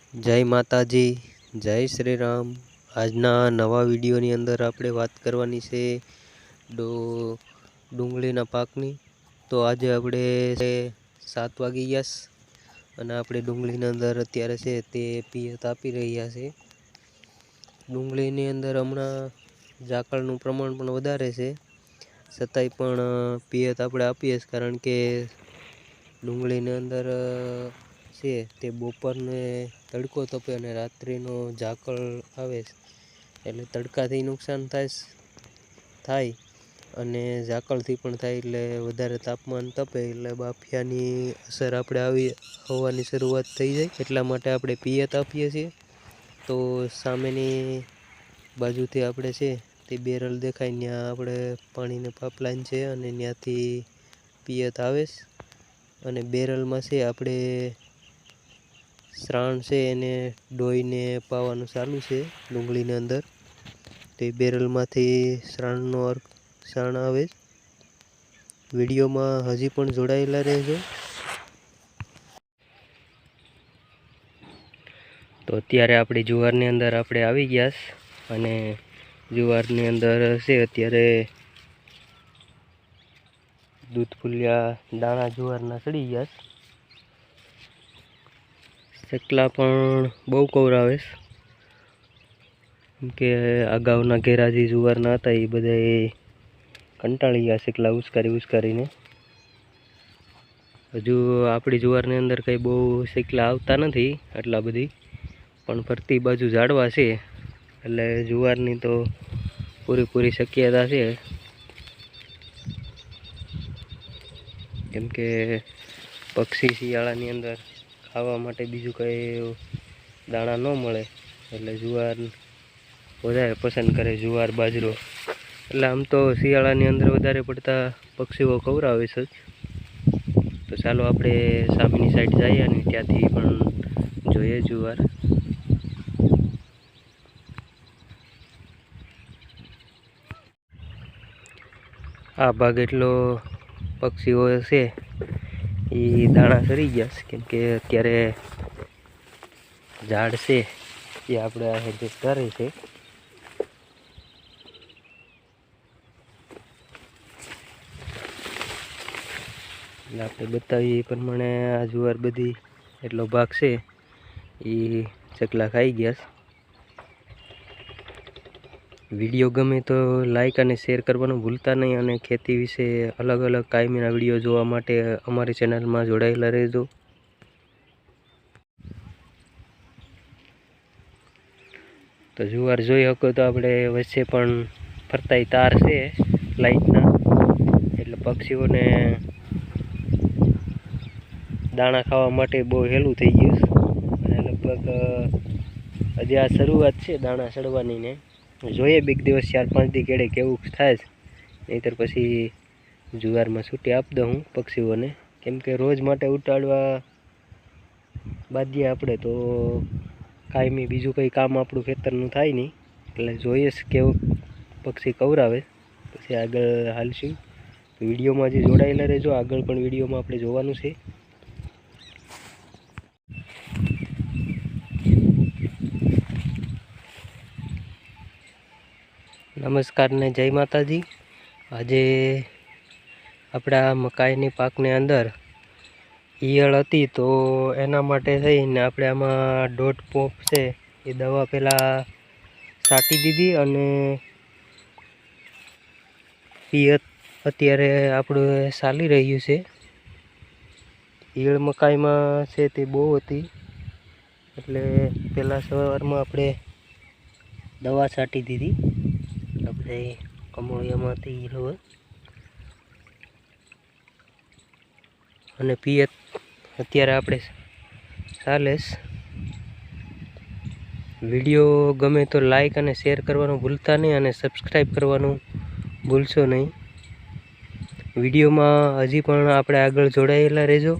જય માતાજી, જય શ્રી રામ। આજના નવા વિડીયોની અંદર આપણે વાત કરવાની છે ડુંગળીના પાકની। તો આજે આપણે 7 વાગી ગયા અને આપણે ડુંગળીની અંદર અત્યારે છે તે પિયત આપી રહ્યા છે। ડુંગળીની અંદર હમણાં ઝાકળનું પ્રમાણ પણ વધારે છે, છતાંય પણ પિયત આપણે આપીએ છીએ, કારણ કે ડુંગળીની અંદર છે તે બપોરને તડકો તપે અને રાત્રિનો ઝાકળ આવે, એટલે તડકાથી નુકસાન થાય અને ઝાકળથી પણ થાય, એટલે વધારે તાપમાન તપે એટલે બાફિયાની અસર આપણે આવવાની શરૂઆત થઈ જાય। એટલા માટે આપણે પિયત આપીએ છીએ। તો સામેની બાજુથી આપણે છે તે બેરલ દેખાય, ત્યાં આપણે પાણીની પાઇપલાઇન છે અને ત્યાંથી પિયત આવે અને બેરલમાં છે આપણે શ્રાણ છે એને ડોઈને પાવાનું ચાલુ છે ડુંગળીની અંદર। તે બેરલમાંથી શ્રાણ આવે। વિડીયોમાં હજી પણ જોડાયેલા રહેજો। તો અત્યારે આપણી જુવારની અંદર આપણે આવી ગયા અને જુવારની અંદર છે અત્યારે દૂધ ફૂલ્યા દાણા જુવારના ચડી ગયા। ચકલા પણ બહુ કવરાવે, કેમ કે અગાઉના ઘેરા જે જુવારના હતા એ બધા કંટાળી ગયા ચકલા ઉશ્કારીને। હજુ આપણી જુવારની અંદર કંઈ બહુ ચકલા આવતા નથી આટલા બધી, પણ ફરતી બાજુ ઝાડવા છે એટલે જુવારની તો પૂરેપૂરી શક્યતા છે, કેમ કે પક્ષી શિયાળાની અંદર ખાવા માટે બીજું કંઈ દાણા ન મળે એટલે જુવાર વધારે પસંદ કરે, જુવાર બાજરો। એટલે આમ તો શિયાળાની અંદર વધારે પડતા પક્ષીઓ ખવડાવે છે। તો ચાલો આપણે સામેની સાઈડ જઈએ અને ત્યાંથી પણ જોઈએ જુવાર। આ ભાગ એટલો પક્ષીઓ છે એ દાણા સરી ગયા, કેમ કે અત્યારે ઝાડ છે એ આપણે આ હેઠે કરે છે। એટલે આપણે બતાવીએ એ પ્રમાણે આ જુવાર બધી એટલો ભાગ છે એ ચકલા ખાઈ ગયા। વિડીયો ગમે તો લાઈક અને શેર કરવાનું ભૂલતા નહીં, અને ખેતી વિશે અલગ અલગ કાયમીના વિડીયો જોવા માટે અમારી ચેનલમાં જોડાયેલા રહેજો। તો જુવાર જોઈ શકો તો આપણે વચ્ચે પણ ફરતાય તાર છે લાઈટના, એટલે પક્ષીઓને દાણા ખાવા માટે બહુ હેલું થઈ ગયું અને લગભગ હજી આ શરૂઆત છે દાણા ચડવાની ને। જોઈએ બીક દિવસ 4-5 દી કેળે કેવું થાય, નહીંતર પછી જુવારમાં છૂટી આપી દઉં હું પક્ષીઓને, કેમ કે રોજ માટે ઉટાડવા બાંધીએ આપણે તો કાયમી બીજું કંઈ કામ આપણું ખેતરનું થાય નહીં, એટલે જોઈએ કેવું પક્ષી કવરાવે પછી આગળ હાલશું। વિડીયોમાં હજી જોડાયેલા રહેજો, આગળ પણ વિડીયોમાં આપણે જોવાનું છે। નમસ્કાર ને જય માતાજી। આજે આપણા મકાઈની પાકની અંદર ઈયળ હતી, તો એના માટે થઈને આપણે આમાં દોઢ પોપ છે એ દવા પહેલાં છાંટી દીધી, અને પિયત અત્યારે આપણું ચાલી રહ્યું છે। ઈયળ મકાઈમાં છે તે બહુ હતી, એટલે પહેલાં સવારમાં આપણે દવા છાંટી દીધી આપણે કમોળિયામાંથી ઈયળ, અને પિયત અત્યારે આપણે ચાલે। વિડીયો ગમે તો લાઈક અને શેર કરવાનું ભૂલતા નહીં, અને સબસ્ક્રાઈબ કરવાનું ભૂલશો નહીં। વિડીયોમાં હજી પણ આપણે આગળ જોડાયેલા રહેજો।